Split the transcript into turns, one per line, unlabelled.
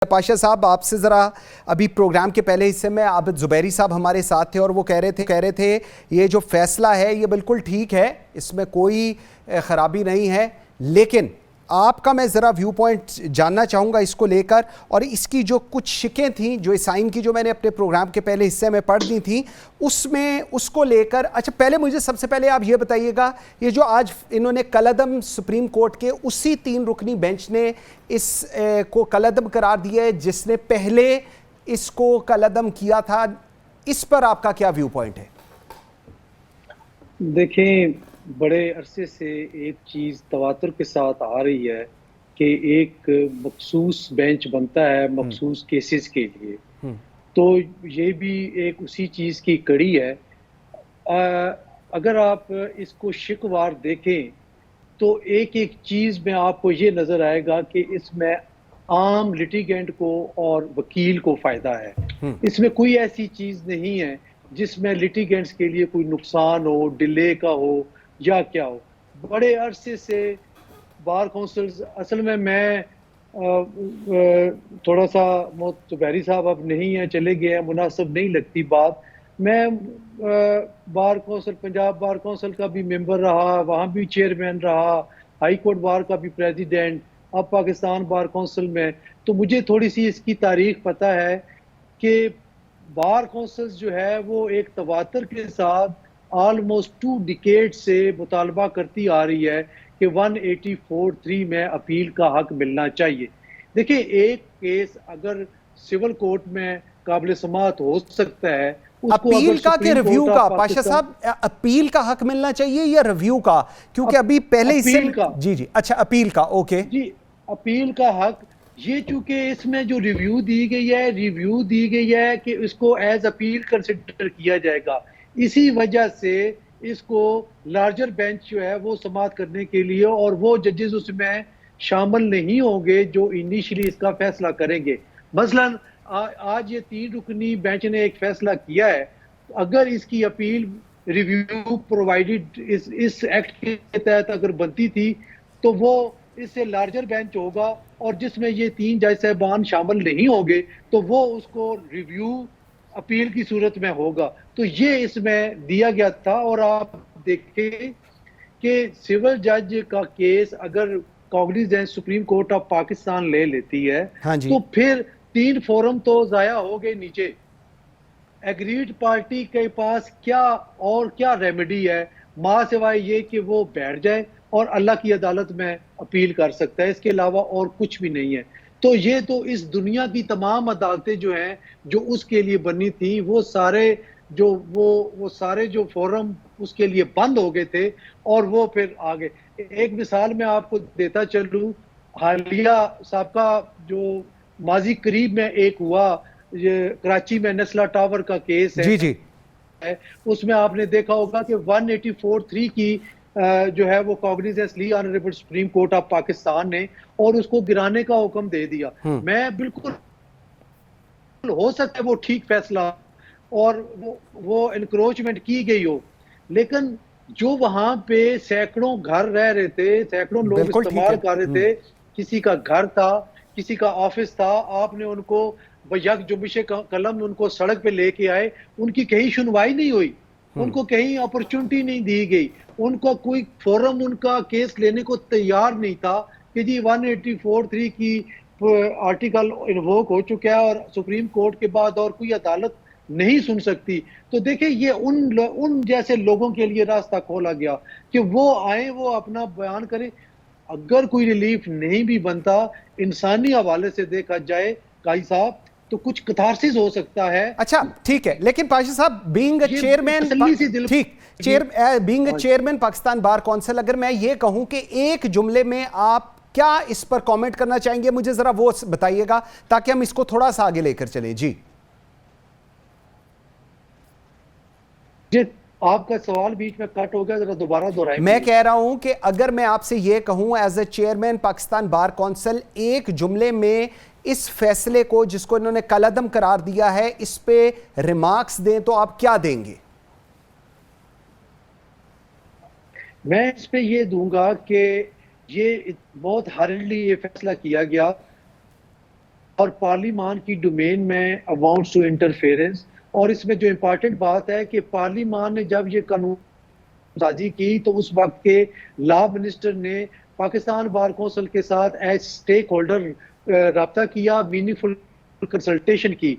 पाशा साहब, आपसे ज़रा अभी प्रोग्राम के पहले हिस्से में आबिद ज़ुबैरी साहब हमारे साथ थे और वो कह रहे थे ये जो फैसला है ये बिल्कुल ठीक है, इसमें कोई ख़राबी नहीं है, लेकिन आपका मैं ज़रा व्यू पॉइंट जानना चाहूँगा इसको लेकर। और इसकी जो कुछ शिकें थीं जो इस आइन की, जो मैंने अपने प्रोग्राम के पहले हिस्से में पढ़ दी थी, उसमें उसको लेकर अच्छा पहले मुझे सबसे पहले आप ये बताइएगा, ये जो आज इन्होंने कलअदम सुप्रीम कोर्ट के उसी 3 रुकनी बेंच ने इस को कलअदम करार दिया है जिसने पहले इसको कलअदम किया था, इस पर आपका क्या व्यू पॉइंट है?
देखें, बड़े अरसे से एक चीज़ तवातुर के साथ आ रही है कि एक मखसूस बेंच बनता है मखसूस केसेस के लिए, तो ये भी एक उसी चीज़ की कड़ी है। अगर आप इसको शिकवार देखें तो एक एक चीज़ में आपको ये नज़र आएगा कि इसमें आम लिटिगेंट को और वकील को फ़ायदा है। इसमें कोई ऐसी चीज़ नहीं है जिसमें लिटिगेंट्स के लिए कोई नुकसान हो, डिले का हो या क्या हो। बड़े अरसे से बार काउंसिल्स, असल में मैं थोड़ा सा ज़ुबैरी साहब अब नहीं है, चले गए हैं, मुनासिब नहीं लगती बात। मैं bar council, Punjab bar council का भी मेंबर रहा, वहाँ भी चेयरमैन रहा, हाई कोर्ट बार का भी प्रेसिडेंट, अब पाकिस्तान बार काउंसिल में, तो मुझे थोड़ी सी इसकी तारीख पता है कि बार काउंसिल्स जो है वो एक तवातर के साथ ऑलमोस्ट 2 डिकेड से मुतालबा करती आ रही है कि 184(3) में अपील का हक मिलना चाहिए। देखिए, एक केस अगर सिविल कोर्ट में काबिल समाअत हो सकता है, उसको
अपील
अगर
का कि
सुप्रीम
रिव्यू
कोर्ट
का?
ऑफ
पाशा
पाकिस्तान,
साहब, अपील का हक मिलना चाहिए या रिव्यू का? क्योंकि अभी पहले इससे
अपील का,
जी, अच्छा अपील का, ओके
जी, अपील का हक, ये चूंकि इसमें जो रिव्यू दी गई है कि इसको एज अपील कंसिडर किया जाएगा, इसी वजह से इसको लार्जर बेंच जो है वो समाअत करने के लिए, और वो जजेस उसमें शामिल नहीं होंगे जो इनिशियली इसका फैसला करेंगे। मसलन आज ये 3 रुकनी बेंच ने एक फैसला किया है, अगर इसकी अपील रिव्यू प्रोवाइडेड इस एक्ट के तहत अगर बनती थी तो वो इससे लार्जर बेंच होगा, और जिसमें ये 3 जज साहबान शामिल नहीं होंगे तो वो उसको रिव्यू अपील की सूरत में होगा। तो ये इसमें दिया गया था। और आप देखें कि सिविल जज का केस अगर cognizance supreme court of Pakistan ले लेती है,
हाँ जी,
तो फिर 3 फोरम तो जाया हो गए नीचे। एग्रीड पार्टी के पास क्या रेमेडी है, मां सिवाय ये कि वो बैठ जाए और अल्लाह की अदालत में अपील कर सकता है, इसके अलावा और कुछ भी नहीं है। तो ये तो इस दुनिया की तमाम अदालतें जो हैं जो उसके लिए बनी थी, वो सारे जो फोरम उसके लिए बंद हो गए थे और वो फिर आ गए। एक मिसाल मैं आपको देता चलूं, हालिया सबका जो माजी करीब में एक हुआ, ये कराची में नस्ला टावर का केस
जी जी,
है, उसमें आपने देखा होगा कि 184(3) की जो है वो कॉग्निजेंस ली honourable supreme court of Pakistan ने, और उसको गिराने का हुक्म दे दिया। मैं बिल्कुल, हो सकता है वो ठीक फैसला और वो एनक्रोचमेंट की गई हो, लेकिन जो वहां पे सैकड़ों घर रह रहे थे, सैकड़ों लोग
बिल्कुल ठीक
इस्तेमाल
है।
कर रहे थे, किसी का घर था, किसी का ऑफिस था, आपने उनको यक जुम्बिशे कलम उनको सड़क पे लेके आए, उनकी कहीं सुनवाई नहीं हुई, उनको कहीं अपॉर्चुनिटी नहीं दी गई, उनको कोई फोरम उनका केस लेने को तैयार नहीं था कि जी 184(3) की आर्टिकल इन्वोक हो चुका है और सुप्रीम कोर्ट के बाद और कोई अदालत नहीं सुन सकती। तो देखिए, ये उन जैसे लोगों के लिए रास्ता खोला गया कि वो आए, वो अपना बयान करें। अगर कोई रिलीफ नहीं भी बनता, इंसानी हवाले से देखा जाए काई साहब, तो कुछ कथारसिस हो सकता है।
अच्छा ठीक है, लेकिन पाशा साहब, बीइंग अ
ये
चेयरमैन,
तसल्ली से दिल,
ठीक,
जी,
बीइंग अ
हाँ,
चेयरमैन पाकिस्तान बार काउंसिल, अगर मैं ये कहूं कि एक जुमले में आप क्या इस पर कमेंट करना चाहेंगे, मुझे जरा वो बताइएगा ताकि हम इसको थोड़ा सा आगे लेकर चलें। जी
जी, आपका सवाल बीच में कट हो गया, जरा दोबारा
मैं
दोहराएंगे।
कह रहा हूं कि अगर मैं आपसे यह कहूं as a chairman Pakistan bar council, एक जुमले में इस फैसले को जिसको इन्होंने कलअदम करार दिया है इस पे रिमार्क्स दें, तो आप क्या देंगे?
मैं इस पे ये दूंगा कि ये बहुत हर्डली ये फैसला किया गया और पार्लिमान की डोमेन में अमाउंट्स टू इंटरफेरेंस। और इसमें जो इम्पोर्टेंट बात है कि पार्लिमान ने जब ये कानून साजी की तो उस वक्त के लॉ मिनिस्टर ने पाकिस्तान बार कौंसिल के साथ एज स्टेक होल्डर रब्ता किया, मीनिंगफुल कंसल्टेशन की।